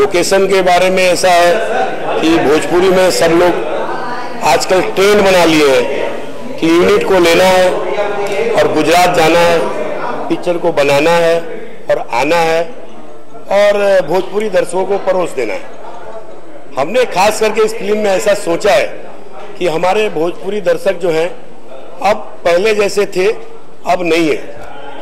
Location के बारे में ऐसा है कि भोजपुरी में सब लोग आजकल ट्रेंड बना लिए हैं कि यूनिट को लेना है और गुजरात जाना है, पिक्चर को बनाना है और आना है और भोजपुरी दर्शकों को परोस देना है। हमने खास करके इस फिल्म में ऐसा सोचा है कि हमारे भोजपुरी दर्शक जो हैं अब पहले जैसे थे अब नहीं है।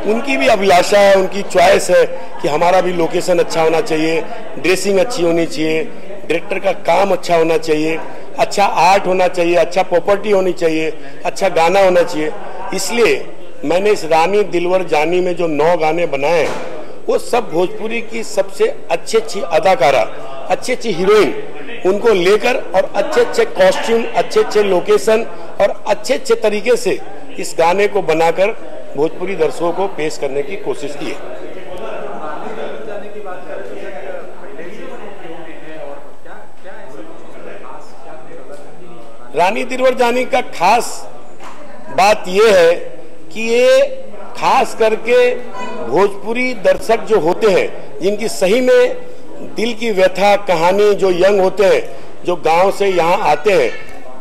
उनकी भी अभिलाषा है, उनकी चॉइस है कि हमारा भी लोकेशन अच्छा होना चाहिए, ड्रेसिंग अच्छी होनी चाहिए, डायरेक्टर का काम अच्छा होना चाहिए, अच्छा आर्ट होना चाहिए, अच्छा प्रॉपर्टी होनी चाहिए, अच्छा गाना होना चाहिए। इसलिए मैंने इस रानी दिलवर जानी में जो 9 गाने बनाए हैं वो सब भोजपुरी की सबसे अच्छी अच्छी अदाकारा, अच्छी अच्छी हीरोइन उनको लेकर और अच्छे अच्छे कॉस्ट्यूम, अच्छे अच्छे लोकेशन और अच्छे अच्छे तरीके से इस गाने को बनाकर भोजपुरी दर्शकों को पेश करने की कोशिश की है। रानी दिलवर जानी का खास बात यह है कि ये खास करके भोजपुरी दर्शक जो होते हैं जिनकी सही में दिल की व्यथा कहानी, जो यंग होते हैं, जो गांव से यहाँ आते हैं,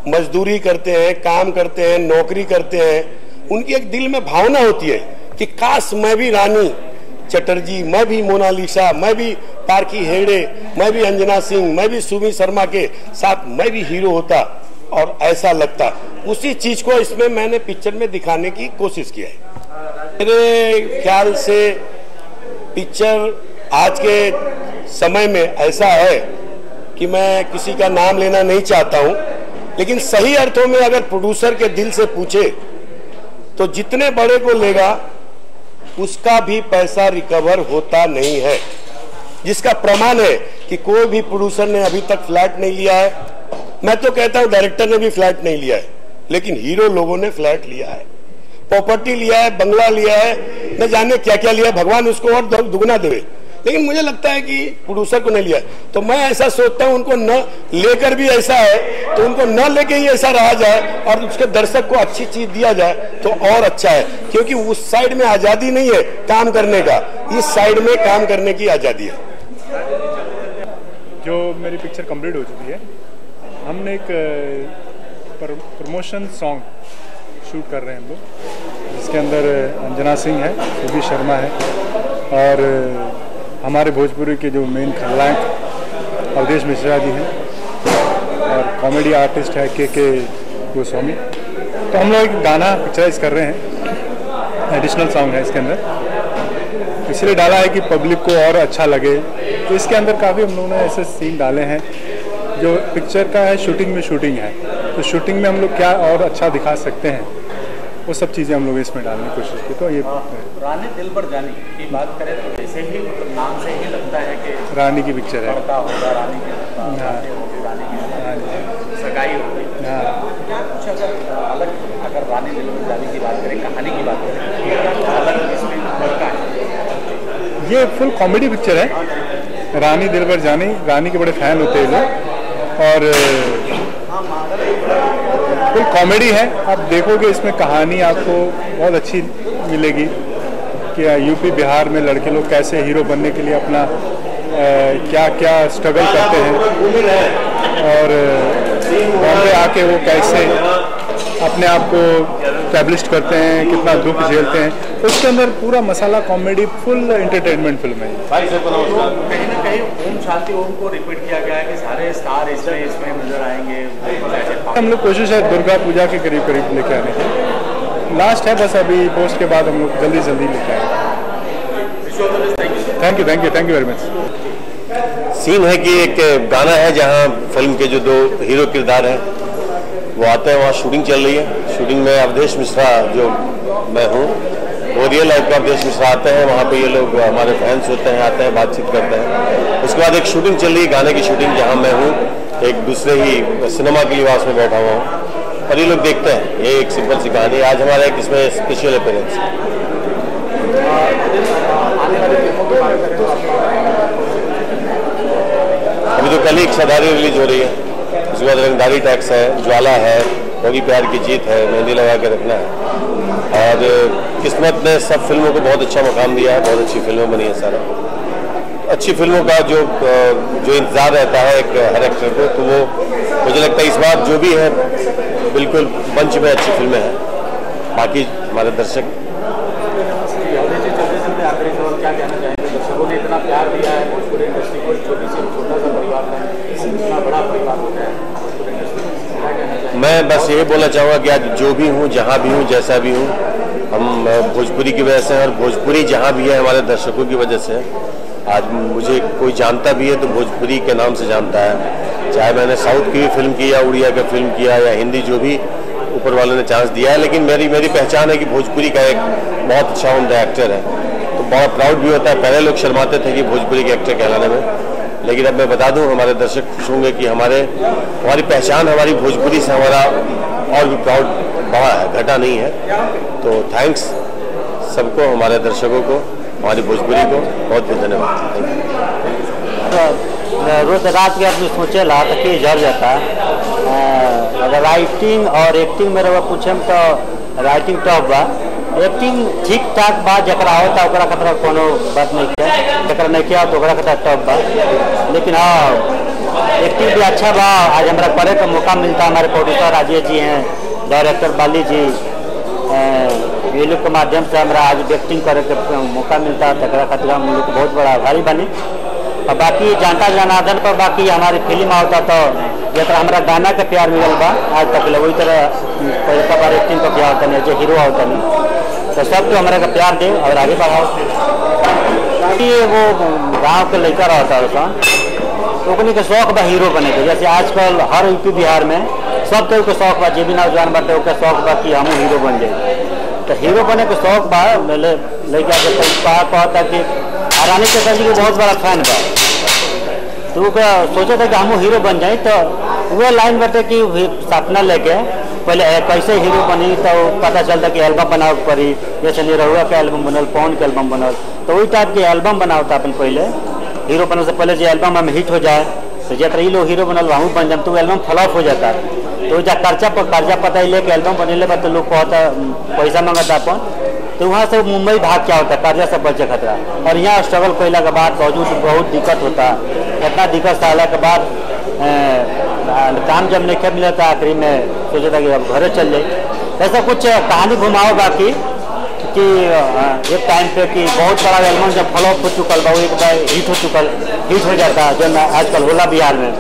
मजदूरी करते हैं, काम करते हैं, नौकरी करते हैं, उनकी एक दिल में भावना होती है कि काश मैं भी रानी चटर्जी, मैं भी मोनालिसा, मैं भी पारखी हेगड़े, मैं भी अंजना सिंह, मैं भी सुमी शर्मा के साथ मैं भी हीरो होता और ऐसा लगता। उसी चीज को इसमें मैंने पिक्चर में दिखाने की कोशिश की है। मेरे ख्याल से पिक्चर आज के समय में ऐसा है कि मैं किसी का नाम लेना नहीं चाहता हूं, लेकिन सही अर्थों में अगर प्रोड्यूसर के दिल से पूछे तो जितने बड़े को लेगा उसका भी पैसा रिकवर होता नहीं है, जिसका प्रमाण है कि कोई भी प्रोड्यूसर ने अभी तक फ्लैट नहीं लिया है। मैं तो कहता हूं डायरेक्टर ने भी फ्लैट नहीं लिया है, लेकिन हीरो लोगों ने फ्लैट लिया है, प्रॉपर्टी लिया है, बंगला लिया है, न जाने क्या क्या लिया है, भगवान उसको और दुगना देवे, लेकिन मुझे लगता है कि प्रोड्यूसर को नहीं लिया। तो मैं ऐसा सोचता हूं उनको न लेकर भी ऐसा है तो उनको न लेके ही ऐसा रहा जाए और उसके दर्शक को अच्छी चीज दिया जाए तो और अच्छा है, क्योंकि उस साइड में आजादी नहीं है काम करने का, इस साइड में काम करने की आजादी है। जो मेरी पिक्चर कंप्लीट हो चुकी है, हमने एक प्रमोशन सॉन्ग शूट कर रहे हैं हम लोग, जिसके अंदर अंजना सिंह है, सुमी शर्मा है और हमारे भोजपुरी के जो मेन खलनायक अवधेश मिश्रा जी हैं और कॉमेडी आर्टिस्ट है के गोस्वामी। तो हम लोग एक गाना पिक्चराइज कर रहे हैं, एडिशनल सॉन्ग है इसके अंदर, इसलिए डाला है कि पब्लिक को और अच्छा लगे। तो इसके अंदर काफ़ी हम लोगों ने ऐसे सीन डाले हैं जो पिक्चर का है, शूटिंग है, तो शूटिंग में हम लोग क्या और अच्छा दिखा सकते हैं वो सब चीज़ें हम लोग इसमें डालने की कोशिश की। तो ये रानी दिलवर जानी की बात करें तो जैसे ही नाम से ही लगता है कि रानी की पिक्चर है, होगा रानी की सगाई होगी। क्या कुछ अगर रानी दिलवर जानी की बात करें, कहानी की बात करें, अलग इसमें है? ये फुल कॉमेडी पिक्चर है। रानी दिलवर जानी, रानी के बड़े फैन होते हैं लोग और फुल कॉमेडी है। आप देखोगे इसमें कहानी आपको बहुत अच्छी मिलेगी कि यूपी बिहार में लड़के लोग कैसे हीरो बनने के लिए अपना क्या क्या स्ट्रगल करते हैं और बॉम्बे आके वो कैसे अपने आप को एस्टैब्लिश करते हैं, कितना दुख झेलते हैं। उसके अंदर पूरा मसाला कॉमेडी, फुल एंटरटेनमेंट फिल्म है। कहीं ना कहीं ओम शांति ओम को रिपीट किया गया है कि सारे स्टार इसमें नजर आएंगे। हम लोग कोशिश है दुर्गा पूजा के करीब लेके आने की, लास्ट है बस, अभी पोस्ट के बाद हम लोग जल्दी लेके आएंगे। Thank you very much. Scene है कि एक गाना है जहां फिल्म के जो 2 हीरो किरदार हैं वो आते हैं, वहाँ शूटिंग चल रही है। शूटिंग में अवधेश मिश्रा जो मैं हूँ वो रियल लाइफ का अवधेश मिश्रा आते हैं, वहाँ पे ये लोग हमारे फैंस होते हैं, आते हैं, बातचीत करते हैं। उसके बाद एक शूटिंग चल रही है, गाने की शूटिंग, जहाँ मैं हूँ एक दूसरे ही सिनेमा के लिबास में बैठा हुआ हूँ और ये लोग देखते हैं। ये एक सिंपल सी कहानी। आज हमारा एक इसमें स्पेशल अपीयरेंस है। अभी तो कल ही इच्छाधारी रिलीज हो रही है, उसके बाद रंगदारी टैक्स है, ज्वाला है, होगी प्यार की जीत है, मेहंदी लगा के रखना है। और किस्मत ने सब फिल्मों को बहुत अच्छा मकाम दिया है, बहुत अच्छी फिल्में बनी है सारा। अच्छी फिल्मों का जो इंतजार रहता है एक हर एक्टर को, तो वो मुझे लगता है इस बार जो भी है बिल्कुल पंच में अच्छी फिल्में हैं। बाकी हमारे दर्शक क्या कहना चाहेंगे? दर्शकों ने इतना प्यार दिया है भोजपुरी इंडस्ट्री को, छोटा सा परिवार है, इतना बड़ा परिवार होता है भोजपुरी इंडस्ट्री में, क्या कहना चाहेंगे? मैं बस यही बोलना चाहूँगा कि आज जो भी हूँ, जहाँ भी हूँ, जैसा भी हूँ, हम भोजपुरी की वजह से हैं और भोजपुरी जहाँ भी है हमारे दर्शकों की वजह से है। आज मुझे कोई जानता भी है तो भोजपुरी के नाम से जानता है, चाहे मैंने साउथ की भी फिल्म की या उड़िया की फिल्म किया या हिंदी, जो भी ऊपर वाले ने चांस दिया है, लेकिन मेरी पहचान है कि भोजपुरी का एक बहुत अच्छा उम्दा एक्टर है। तो बड़ा प्राउड भी होता है। पहले लोग शर्माते थे कि भोजपुरी के एक्टर कहलाने में, लेकिन अब मैं बता दूं हमारे दर्शक खुश होंगे कि हमारी पहचान हमारी भोजपुरी से हमारा और भी प्राउड बढ़ा है, घटा नहीं है। तो थैंक्स सबको, हमारे दर्शकों को, हमारी भोजपुरी को बहुत बहुत धन्यवाद। रोज रात के आदमी सोचे ला तो कि झड़ जाता है। अगर राइटिंग और एक्टिंग में रहो पूछे तो राइटिंग टॉप बा, एक्टिंग ठीक ठाक बा, जरा होता ओकरा खतरा कोनो बात नहीं है, जरा नहीं किया तो ओकरा खतरा टॉप बा। लेकिन हाँ एक्टिंग भी अच्छा बा। आज हमारा करे का मौका मिलता है, हमारे प्रोड्यूसर राजेश जी हैं, डायरेक्टर बाली जी, ये लोग के माध्यम से हमारा आज एक्टिंग करे के मौका मिलता है, तकरा खतरा हम लोग बहुत बड़ा आभारी बनी। और बाकी जानता जनार्दन पर बाकी हमारी फिल्म आता तो जरा हमारा गाना के प्यार मिलल बा आज तक वही तरह पहले का बार एक्टिंग का प्यार होता नहीं, जो हीरो होता नहीं, तो सब तो हमारे का प्यार दे और आगे बढ़ाओ। वो गांव के लड़का रहता है तो उन्हीं के शौक बा हीरो बने के। जैसे आजकल हर यूपी बिहार में सब तो के शौक बा, जे भी नौजवान बाटे ओके शौक बा कि हम हीरो बन जाए। तो हीरो बने के शौक बा लड़का के कहता कि रानी चटर जी के बहुत बड़ा फैन बा, तो सोचा था कि हम हीरो बन जाए। तो वो लाइन बटे कि सपना लेके पहले कैसे हीरो बनी, तो पता चलता कि एल्बम बनाओ पड़ी। जैसे निरहुआ का एल्बम बनल, पवन के एल्बम बनल, तो वही टाइप के एल्बम बनाओ था अपन पहले। हीरो बनने से पहले जो एल्बम में हिट हो जाए तो जब लोग हीरो बनल वहाँ बन जाए तो एल्बम फ्लॉप हो जाता। तो जब कर्जा पता लेके एल्बम बनेले बा तो लोग कहता पैसा मांगता अपन, तो वहाँ से मुंबई भाग क्या होता है कर्जा से बचे खतरा। और यहाँ स्ट्रगल कैला के बाद बावजूद बहुत दिक्कत होता, इतना दिक्कत सहला के बाद काम जब नहीं मिला था आखिरी में सोचा था कि अब घरे चल जाए। ऐसा कुछ कहानी घुमाओ बाकी कि एक टाइम पे कि बहुत बड़ा एल्बम जब फ्लॉप हो चुकल बा, एक बार हिट हो जाता जो आजकल होला बिहार में,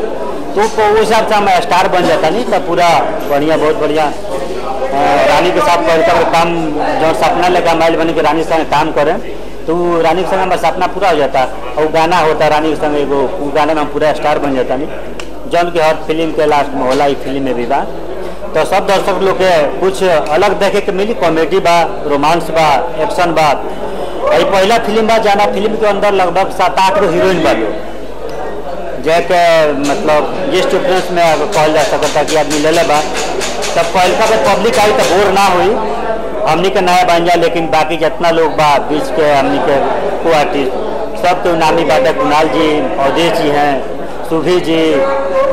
तो उस हिसाब से मैं स्टार बन जाता नहीं तो पूरा बढ़िया बहुत बढ़िया रानी के साथ काम जो सपना लेकर माइल बने के रानी के संग काम करें तो रानी के संग हमारा सपना पूरा हो जाता। और गाना होता रानी के संग एगो गाना में हम पूरा स्टार बन जाता नहीं, जौन के हर फिल्म के लास्ट में होला फिल्म में भी बा। तो सब दर्शक लोग के कुछ अलग देखे के मिली, कॉमेडी बा, रोमांस बा, एक्शन बा। ये पहला फिल्म बा जाना फिल्म के अंदर लगभग 7-8 गो हीरोइन बा लोग, जैके मतलब जिस डिफरेंस में कहल जा सकता कि आदमी ले ले बा। तब पहलका पे पब्लिक आई तो बोर ना हुई, हमनी के नया बन जाए। लेकिन बाकी जितना लोग बा बीच के हमनी के को आर्टिस्ट सब तो नामी बात है, कुणाल जी, अवधेश जी हैं, सुभी जी,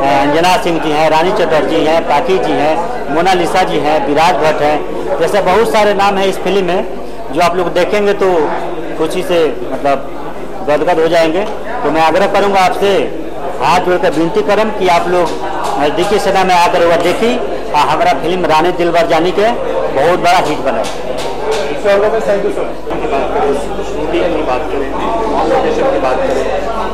अंजना सिंह जी हैं, रानी चटर्जी हैं, पाखी जी हैं, मोनालिसा जी हैं, विराज भट्ट हैं, जैसे बहुत सारे नाम हैं इस फिल्म में जो आप लोग देखेंगे तो खुशी से मतलब गदगद हो जाएंगे। तो मैं आग्रह करूंगा आपसे, हाथ जोड़कर विनती करम कि आप लोग नज़दीकी समय में आकर वह देखी और हमारा फिल्म रानी दिलबर जानी के बहुत बड़ा हिट बने। शूटिंग की बात करें, ऑन लोकेशन की बात करें,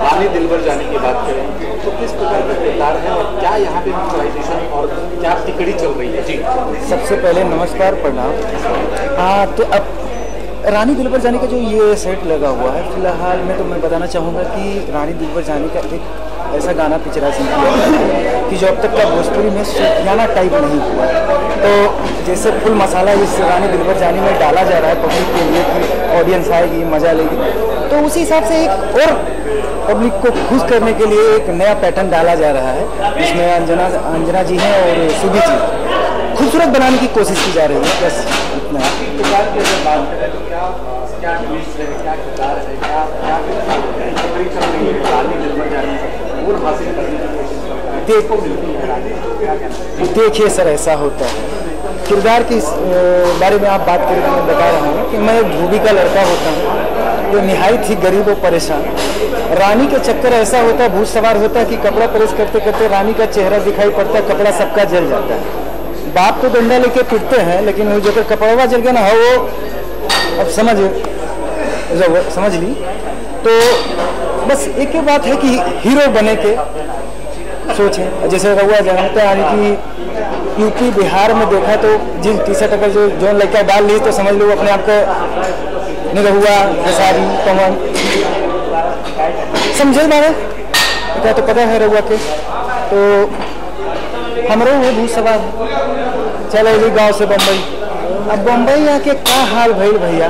रानी दिलबर जाने की बात करें, तो किस प्रकार का किरदार है और क्या यहाँ पे पिक्चराइजेशन और क्या टिकड़ी चल रही है? जी सबसे पहले नमस्कार, प्रणाम। हाँ, तो अब रानी दिलबर जानी का जो ये सेट लगा हुआ है फिलहाल में, तो मैं बताना चाहूँगा कि रानी दिलबर जानी का एक ऐसा गाना पिक्चराइजेशन किया है कि जो अब तक का भोजपुरी में सूफियाना टाइप नहीं हुआ। तो जैसे फुल मसाला इस रानी दिलबर जानी में डाला जा रहा है पब्लिक के लिए कि ऑडियंस आएगी, मज़ा लेगी, तो उसी हिसाब से एक और पब्लिक को खुश करने के लिए एक नया पैटर्न डाला जा रहा है, जिसमें अंजना जी हैं और सुभी जी खूबसूरत बनाने की कोशिश की जा रही है। बस इतना। देखिए सर, ऐसा होता है किरदार के बारे में आप बात करें तो मैं बता रहा हूँ कि मैं धोबी का लड़का होता हूँ जो निहायत ही गरीब और परेशान, रानी के चक्कर ऐसा होता है, भूत सवार होता है कि कपड़ा प्रेस करते करते रानी का चेहरा दिखाई पड़ता है, कपड़ा सबका जल जाता है। बाप तो डंडा लेके पीटते हैं, लेकिन वो जो कपड़वा जल गया ना, वो अब समझ ली। तो बस एक ही बात है कि हीरो बने के सोचें। जैसे रहुआ जानते हैं कि यूपी बिहार में देखा तो जींस टी शर्ट अगर जो लड़का डाल ली तो समझ लो अपने आप को निरहुआ, खेसारी, पवन समझे ना, क्या तो पता है रहुआ के। तो हमारे वो भूत सवार चले जी गांव से बम्बई। अब बम्बई आके क्या हाल भइल भैया,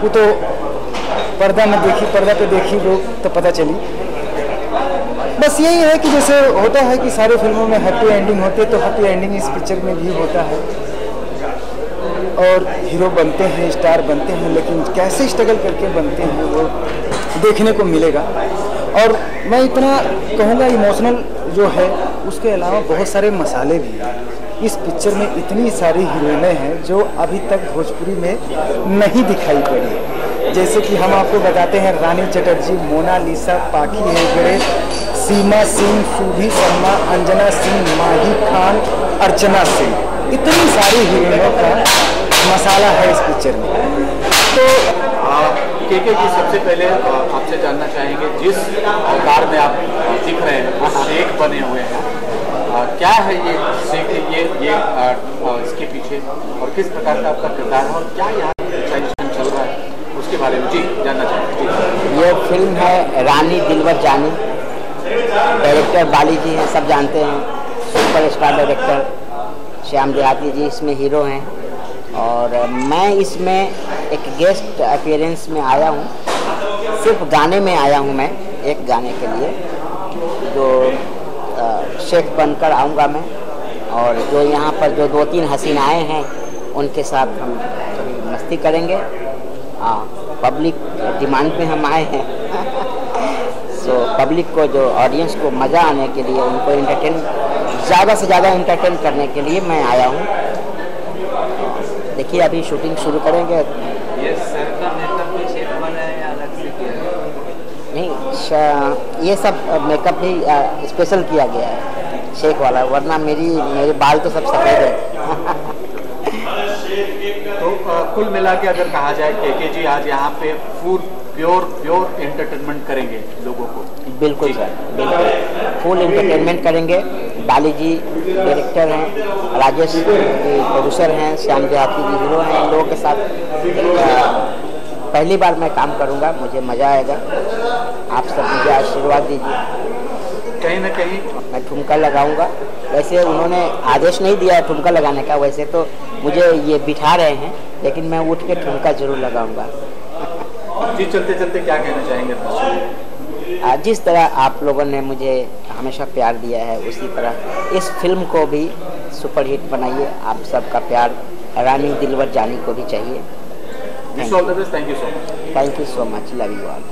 वो तो पर्दा पे देखी लोग तो पता चली। बस यही है कि जैसे होता है कि सारे फिल्मों में हैप्पी एंडिंग होती है, तो हैप्पी एंडिंग इस पिक्चर में भी होता है। और हीरो बनते हैं, स्टार बनते हैं, लेकिन कैसे स्ट्रगल करके बनते हैं वो देखने को मिलेगा। और मैं इतना कहूँगा इमोशनल जो है, उसके अलावा बहुत सारे मसाले भी हैं इस पिक्चर में। इतनी सारी हीरोइनें हैं जो अभी तक भोजपुरी में नहीं दिखाई पड़ी। जैसे कि हम आपको बताते हैं, रानी चटर्जी, मोनालिसा, पाखी हेगड़े, सीमा सिंह, सुभी शर्मा, अंजना सिंह, माही खान, अर्चना सिंह, इतनी सारी हीरोइनों का मसाला है इस पिक्चर में। तो केके जी, सबसे पहले आपसे जानना चाहेंगे, जिस अवतार में आप दिख रहे हैं, शेख बने हुए हैं, क्या है ये शेख, ये इसके पीछे और किस प्रकार का आपका किरदार है और क्या यहाँ ट्रांजिशन चल रहा है उसके बारे में जी जानना चाहेंगे। ये फिल्म है रानी दिलबर जानी, डायरेक्टर बाली जी हैं, सब जानते हैं, सुपरस्टार डायरेक्टर श्याम देहाती जी इसमें हीरो हैं। और मैं इसमें एक गेस्ट अपीयरेंस में आया हूँ, सिर्फ गाने में आया हूँ मैं, एक गाने के लिए जो शेख बनकर आऊँगा मैं। और जो यहाँ पर जो 2-3 हसीनाएँ हैं उनके साथ हम थोड़ी मस्ती करेंगे। पब्लिक डिमांड में हम आए हैं सो पब्लिक को, जो ऑडियंस को मज़ा आने के लिए, उनको एंटरटेन, ज़्यादा से ज़्यादा एंटरटेन करने के लिए मैं आया हूँ। देखिए अभी शूटिंग शुरू करेंगे। ये सर का मेकअप भी शेख बना है या अलग से किया है? नहीं, ये सब मेकअप भी स्पेशल किया गया है शेख वाला, वरना मेरे बाल तो सब सफ़ेद है। तो कुल मिला के अगर कहा जाए, केके जी आज यहाँ पे प्योर एंटरटेनमेंट करेंगे लोगों को। बिल्कुल सर, बिल्कुल फुल एंटरटेनमेंट करेंगे। बाली जी डायरेक्टर हैं, राजेश जी प्रोड्यूसर हैं, श्याम देहाती जी हीरो हैं। इन लोगों के साथ पहली बार मैं काम करूंगा, मुझे मज़ा आएगा। आप सब मुझे आशीर्वाद दीजिए। कहीं ना कहीं मैं ठुमका लगाऊंगा। वैसे उन्होंने आदेश नहीं दिया है ठुमका लगाने का, वैसे तो मुझे ये बिठा रहे हैं, लेकिन मैं उठ के ठुमका जरूर लगाऊंगा। जी चलते चलते क्या कहना चाहेंगे? जिस तरह आप लोगों ने मुझे हमेशा प्यार दिया है, उसी तरह इस फिल्म को भी सुपरहिट बनाइए। आप सबका प्यार रानी दिलबर जानी को भी चाहिए। Thank you so much. Thank you so much, love you all.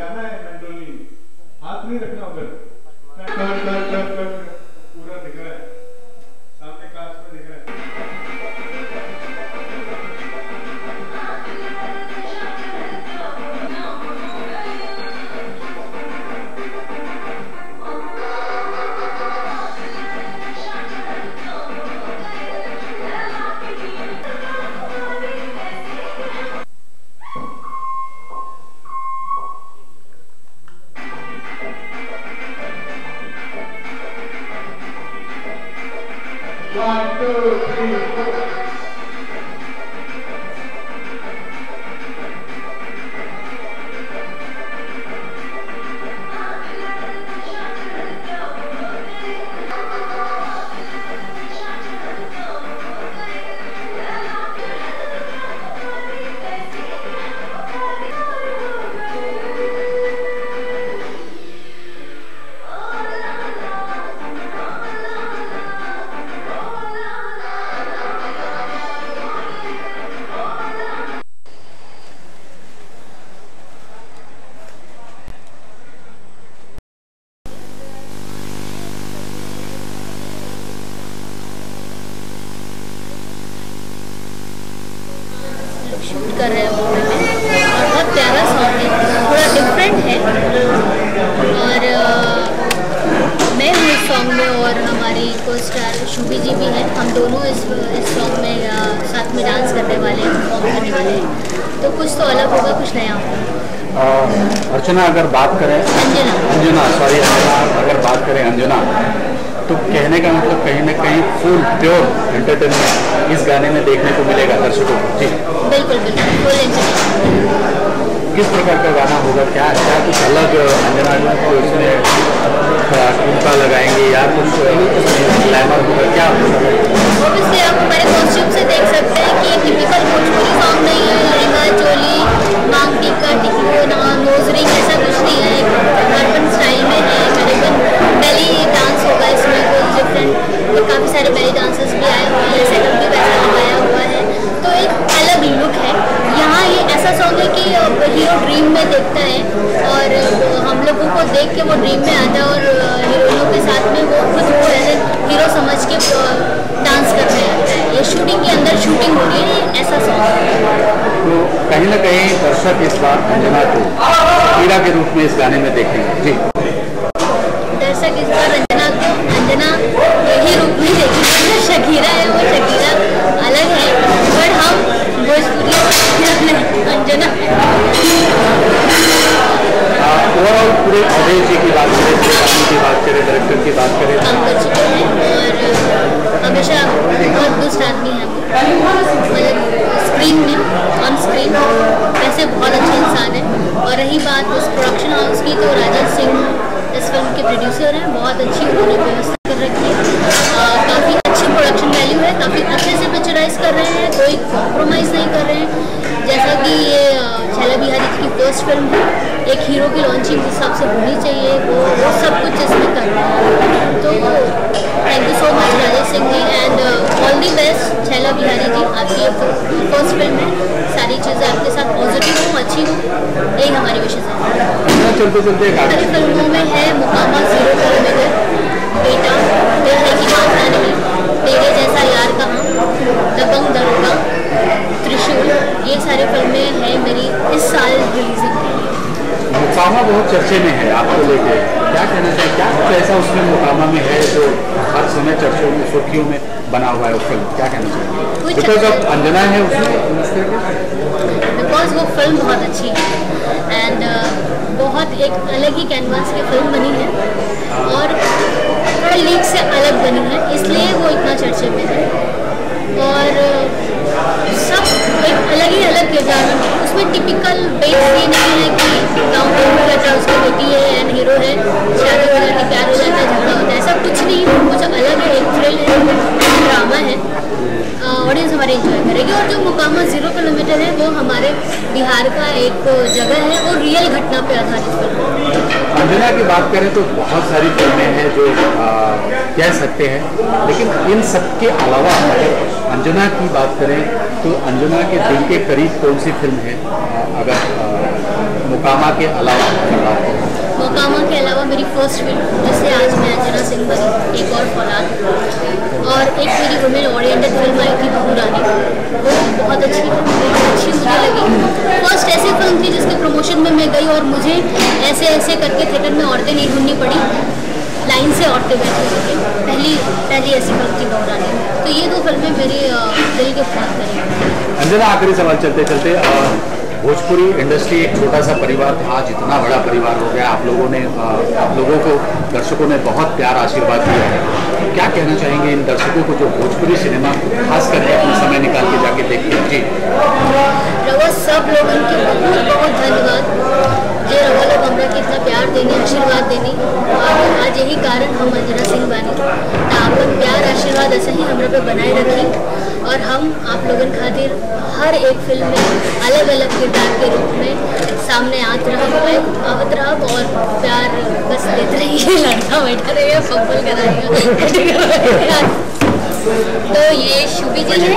बजाना है मंडोली, हाथ नहीं रखना उधर। पूरा दिख रहा है, सामने क्लास में दिख रहा है। शूट कर रहे हैं मूवी में और बहुत प्यारा सॉन्ग है, थोड़ा डिफरेंट है। और मैं हूँ इस सॉन्ग में और हमारी को स्टार शुभी जी भी हैं। हम दोनों इस सॉन्ग में साथ में डांस करने वाले हैं, परफॉर्म करने वाले हैं। तो कुछ तो अलग होगा, कुछ नया होगा। अर्चना अगर बात करें अंजना सॉरी अगर बात करें अंजना, तो कहने का मतलब कहीं ना कहीं फुल प्योर एंटरटेनमेंट इस गाने में देखने को मिलेगा दर्शकों को। जी बिल्कुल बिल्कुल फुल एंटरटेनमेंट। किस प्रकार का गाना होगा, क्या क्या कुछ अलग अंजना को इसमें ठुमका लगाएंगे या कुछ ग्लैमर होगा, क्या ऑब्वियसली आप हमारे कॉस्ट्यूम से देख सकते हैं कि टिपिकल भोजपुरी सॉन्ग नहीं है। लहंगा चोली मांग टीका नोज रिंग ऐसा कुछ नहीं है, एक अर्बन स्टाइल में है। करीबन बेली डांस होगा इसमें, कुछ डिफरेंट, और काफ़ी सारे बेली डांसर्स भी आए हुए हैं, सेटअप भी वैसा लगाया हुआ है, तो एक अलग लुक है। यहाँ ये ऐसा सॉन्ग है कि हीरो ड्रीम में देखता है और हम लोगों को देख के वो ड्रीम में आता है और हीरोइनों के साथ में वो खुद को ऐसे हीरो समझ के डांस करने लगता है। ये शूटिंग के अंदर शूटिंग हो रही है, ऐसा सॉन्ग है। तो कहीं ना कहीं दर्शक इस बार अंजना को हीरा के रूप में इस गाने में देखेंगे। जी दर्शक इस बार अंजना यही रूप में देखेंगे। जो शकीरा है वो शकीरा अलग है, बट हम भोजपुरी अंजना ओवरऑल पूरे अजय जी की बात करें, की बात करें, डायरेक्टर की बात करें, काम कर चुके हैं और हमेशा बहुत दुष्ट आदमी है, मतलब स्क्रीन में ऑन स्क्रीन वैसे बहुत अच्छे इंसान है। और रही बात उस प्रोडक्शन हाउस की, तो राजन सिंह इस फिल्म के प्रोड्यूसर हैं, बहुत अच्छी उन्होंने व्यवस्था कर रखी है। काफ़ी अच्छी प्रोडक्शन वैल्यू है, काफ़ी अच्छे से पिक्चराइज कर रहे हैं, कोई कॉम्प्रोमाइज़ नहीं कर रहे हैं। जैसा कि ये छैला बिहारी जी की फर्स्ट फिल्म है, एक हीरो की लॉन्चिंग जिस हिसाब से होनी चाहिए वो सब कुछ इसमें कर रहे हैं। तो thank you so much Rajesh Singh ji and all the best Chhaila Bihari ji. आपकी फर्स्ट फिल्म है, सारी चीज़ें आपके साथ पॉजिटिव हो, अच्छी हो, यही हमारी विशेष है। चलते चलते हमारी फिल्मों में है मुकामा 0 किलोमीटर, बेटा, दिल है कि बात नहीं, तेरे जैसा यार कहाँ, दबंग दरोगा, त्रिशूल, ये सारी फिल्में हैं मेरी इस साल रिलीजिंग के लिए। मुकामा बहुत चर्चे में है, आपको लेके क्या कहना चाहिए, क्या ऐसा उसमें मुकामा में है जो हर समय चर्चों में सुर्खियों में बना हुआ है वो फिल्म, क्या कहना चाहिए? बिकॉज अब अंजना है उसमें, बिकॉज वो फिल्म बहुत अच्छी है एंड बहुत एक अलग ही कैनवास की फिल्म बनी है और थोड़ा लीक से अलग बनी है, इसलिए वो इतना चर्चे में है। और सब एक अलग किरदार है उसमें। टिपिकल बेस ये नहीं है कि गाँव में हो जाता है, उसकी बेटी है एंड हीरो है, शादी हो जाती, प्यार हो जाता है, झगड़ा होता है, ऐसा कुछ नहीं है। कुछ अलग है, एक थ्रिल है, ड्रामा है, ऑडियंस हमारे एंजॉय करेगी। और जो मुकामा 0 किलोमीटर है वो हमारे बिहार का एक जगह है, वो रियल घटना पे आधारित फिल्म है। अंजना की बात करें तो बहुत सारी फिल्में हैं जो कह सकते हैं, लेकिन इन सब के अलावा अगर अंजना की बात करें तो अंजना के दिल के करीब कौन सी फिल्म है? अगर मोकामा के अलावा मोकामा के अलावा मेरी फर्स्ट फिल्म जिससे आज मैं अंजना सिंह बनी, एक और फौलाद, और एक मेरी वुमेन ओरिएंटेड फिल्म आई थी बहू रानी, वो बहुत अच्छी मुझे लगी। फर्स्ट ऐसी फिल्म थी जिसके प्रमोशन में मैं गई और मुझे ऐसे ऐसे करके थिएटर में औरतें नहीं ढूंढनी पड़ी, लाइन से औरतें बैठी हुई थी। पहली ऐसी फिल्म थी बहू रानी। तो ये दो फिल्में मेरे दिल के बहुत करीब। अंजना, आखिरी सवाल चलते चलते, भोजपुरी इंडस्ट्री एक छोटा सा परिवार था, आज इतना बड़ा परिवार हो गया। आप लोगों को दर्शकों ने बहुत प्यार आशीर्वाद दिया है। क्या कहना चाहेंगे इन दर्शकों को जो भोजपुरी सिनेमा खास करके अपना समय निकाल के जाके देखते हैं? जी रवा, सब लोगों के बहुत बहुत धन्यवाद जे रवा लोग हमरा के इतना प्यार देने, आशीर्वाद देने, और आज यही कारण हम अंजना सिंह बानी। तो आप लोग प्यार आशीर्वाद ऐसे ही हमरा पे बनाए रखी, और हम आप लोगों खातिर हर एक फिल्म में अलग अलग किरदार के रूप में सामने आवत रहा और प्यार बस देते रहिए, लड़का बैठा रहिए, फुटबॉल कराइए। तो ये शुभी जी है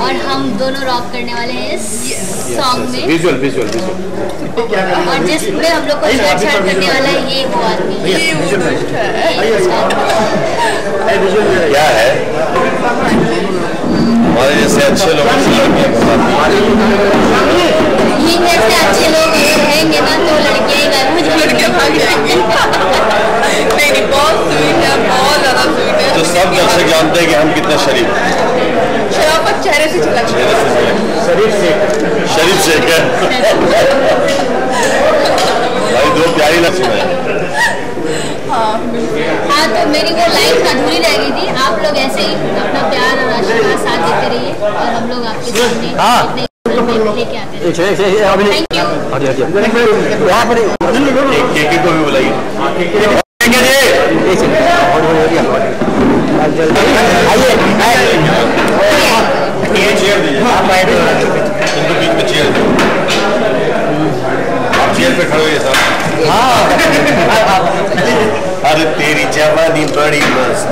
और हम दोनों रॉक करने वाले हैं इस सॉन्ग में। विजुअल और जिसमें हम लोग को छेड़छाड़ करने वाला है ये वो आदमी क्या है, हमारे जैसे अच्छे लोग ये जैसे अच्छे लोग रहेंगे ना तो लड़कियाँ भाग जाएंगी। नहीं, बहुत स्वीट है, बहुत ज़्यादा स्वीट है। तो सब दर्शक जानते हैं कि हम कितने शरीफ हैं। शराफत चेहरे से झलक शरीफ से क्या भाई, दो प्यारी लक्ष्मी है। हाँ, तो मेरी वो लाइन अधूरी रह गई थी। आप लोग ऐसे ही अपना प्यार और आशीर्वाद साथ देते रहिए और हम लोग आपके सामने लेके आते हैं। केके को भी बुलाइए। चेयर दीजिए, इनको बीच में चेयर दीजिए। आप चेयर पे खड़े हुए साहब। अरे तेरी जवानी बड़ी मस्त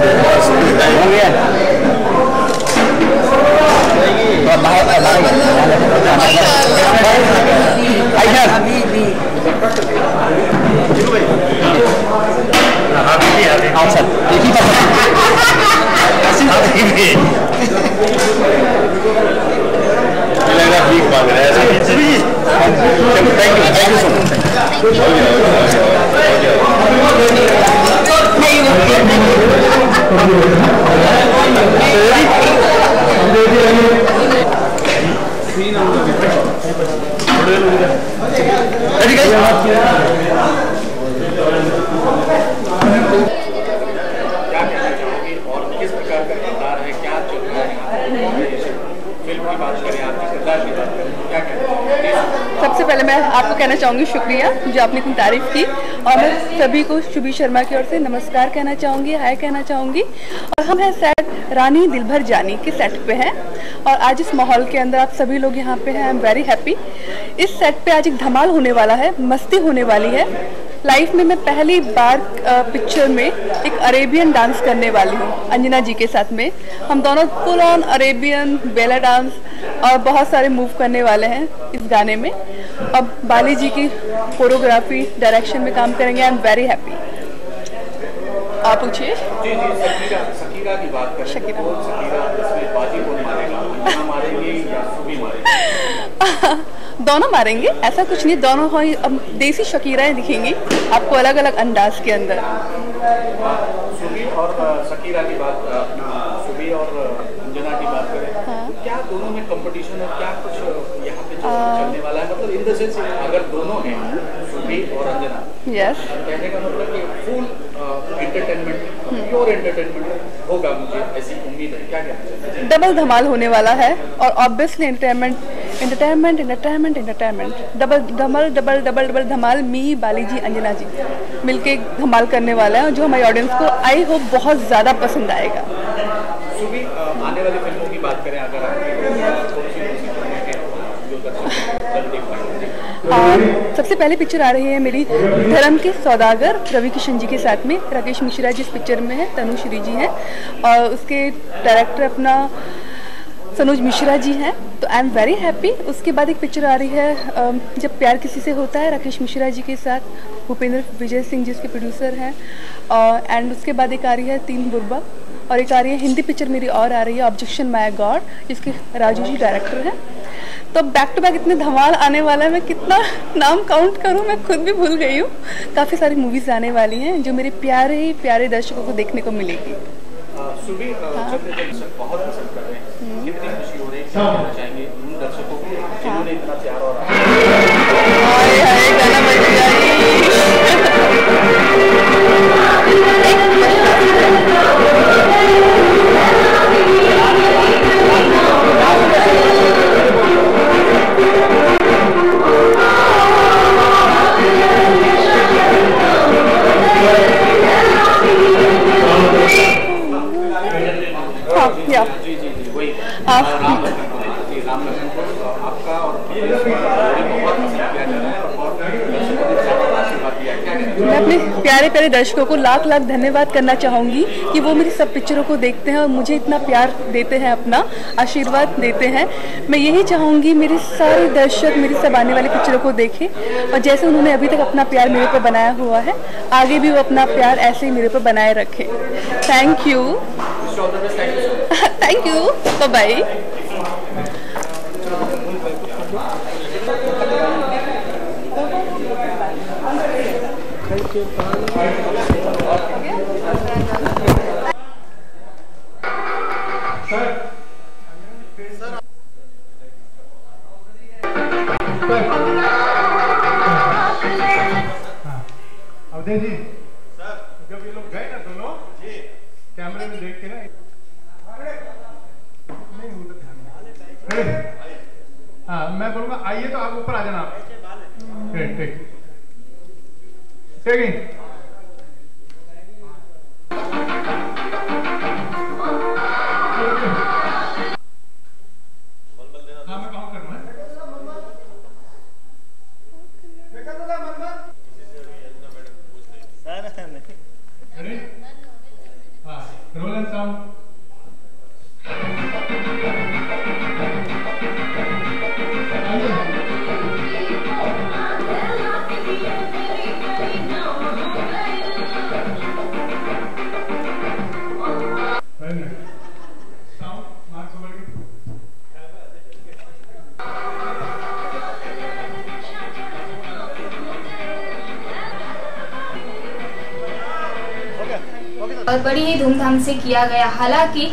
भीख मांग रहे हैं। Thank you so much. सबसे पहले मैं आपको कहना चाहूँगी शुक्रिया जो आपने इतनी तारीफ की, और मैं सभी को शुभी शर्मा की ओर से नमस्कार कहना चाहूँगी, हाय कहना चाहूँगी। और हम हैं सेट रानी दिलभर जानी के सेट पे हैं, और आज इस माहौल के अंदर आप सभी लोग यहाँ पे हैं। I am very happy. इस सेट पे आज एक धमाल होने वाला है, मस्ती होने वाली है। लाइफ में मैं पहली बार पिक्चर में एक अरेबियन डांस करने वाली हूँ अंजना जी के साथ में। हम दोनों full on Arabian belly dance और बहुत सारे मूव करने वाले हैं इस गाने में। अब बाली जी की कोरियोग्राफी डायरेक्शन में काम करेंगे। I am very happy. आप पूछिए। शकीरा की बात करें, शकीरा इसमें बाजी कौन मारेगा, अंजना मारेंगे या सुबी मारेंगे? दोनों मारेंगे, ऐसा कुछ नहीं। दोनों ही अब देसी शकीराएं दिखेंगी आपको अलग अलग अंदाज के अंदर। सुबी और शकीरा की बात, सुबी और अंजना की बात करें, हाँ। तो क्या दोनों में कंपटीशन है, क्या कुछ यहाँ पे चलने वाला है? मतलब इन द सेंस अगर दोनों हैं सुबी और अंजना, यस, कहने का मतलब कि फुल एंटरटेनमेंट, प्योर एंटरटेनमेंट होगा, मुझे ऐसी उम्मीद है। क्या कहना चाहिए? डबल धमाल होने वाला है, और ऑब्वियसली एंटरटेनमेंट डबल धमाल, डबल धमाल। मी, बाली जी, अंजना जी मिलके धमाल करने वाला है, जो हमारी ऑडियंस को आई होप बहुत ज़्यादा पसंद आएगा। सुबी, आने वाली फिल्मों की बात करें अगर सबसे पहले पिक्चर आ रही है मेरी धर्म के सौदागर रवि किशन जी के साथ में। राकेश मिश्रा जी इस पिक्चर में है, तनु श्री जी हैं, और उसके डायरेक्टर अपना सनोज मिश्रा जी हैं, तो आई एम वेरी हैप्पी। उसके बाद एक पिक्चर आ रही है जब प्यार किसी से होता है, राकेश मिश्रा जी के साथ, भूपेंद्र विजय सिंह जिसके प्रोड्यूसर हैं, एंड उसके बाद एक आ रही है तीन बुरबा, और एक आ रही है हिंदी पिक्चर मेरी और आ रही है ऑब्जेक्शन माय गॉड, जिसके राजू जी डायरेक्टर हैं। तो बैक टू बैक इतने धमाल आने वाला है, मैं कितना नाम काउंट करूं मैं खुद भी भूल गई हूँ। काफ़ी सारी मूवीज़ आने वाली हैं जो मेरे प्यारे प्यारे दर्शकों को देखने को मिलेगी। बहुत पसंद कर रहे हैं, कितनी खुशी हो रही है, क्या कहना चाहेंगे उन दर्शकों को जिन्होंने इतना प्यार और गाना बज जी वही राम लखन को आपका और बहुत पसंद किया जा रहा है और आशीर्वाद दिया। मैं अपने प्यारे प्यारे दर्शकों को लाख लाख धन्यवाद करना चाहूँगी कि वो मेरी सब पिक्चरों को देखते हैं और मुझे इतना प्यार देते हैं, अपना आशीर्वाद देते हैं। मैं यही चाहूँगी मेरे सारे दर्शक मेरी सब आने वाली पिक्चरों को देखें, और जैसे उन्होंने अभी तक अपना प्यार मेरे पर बनाया हुआ है, आगे भी वो अपना प्यार ऐसे ही मेरे पर बनाए रखें। Thank you, thank you, bye bye. Awadhesh ji, sir जब ये लोग गए ना दोनों जी कैमरे में देख के ना नहीं होता ध्यान। हाँ मैं बोलूँगा आइए तो आप ऊपर आ जाना आप। ठीक ठीक ठीक। हाँ मैं कहाँ करूँ Ready? Roll and sound. Sound, mark somebody. और बड़ी ही धूमधाम से किया गया। हालांकि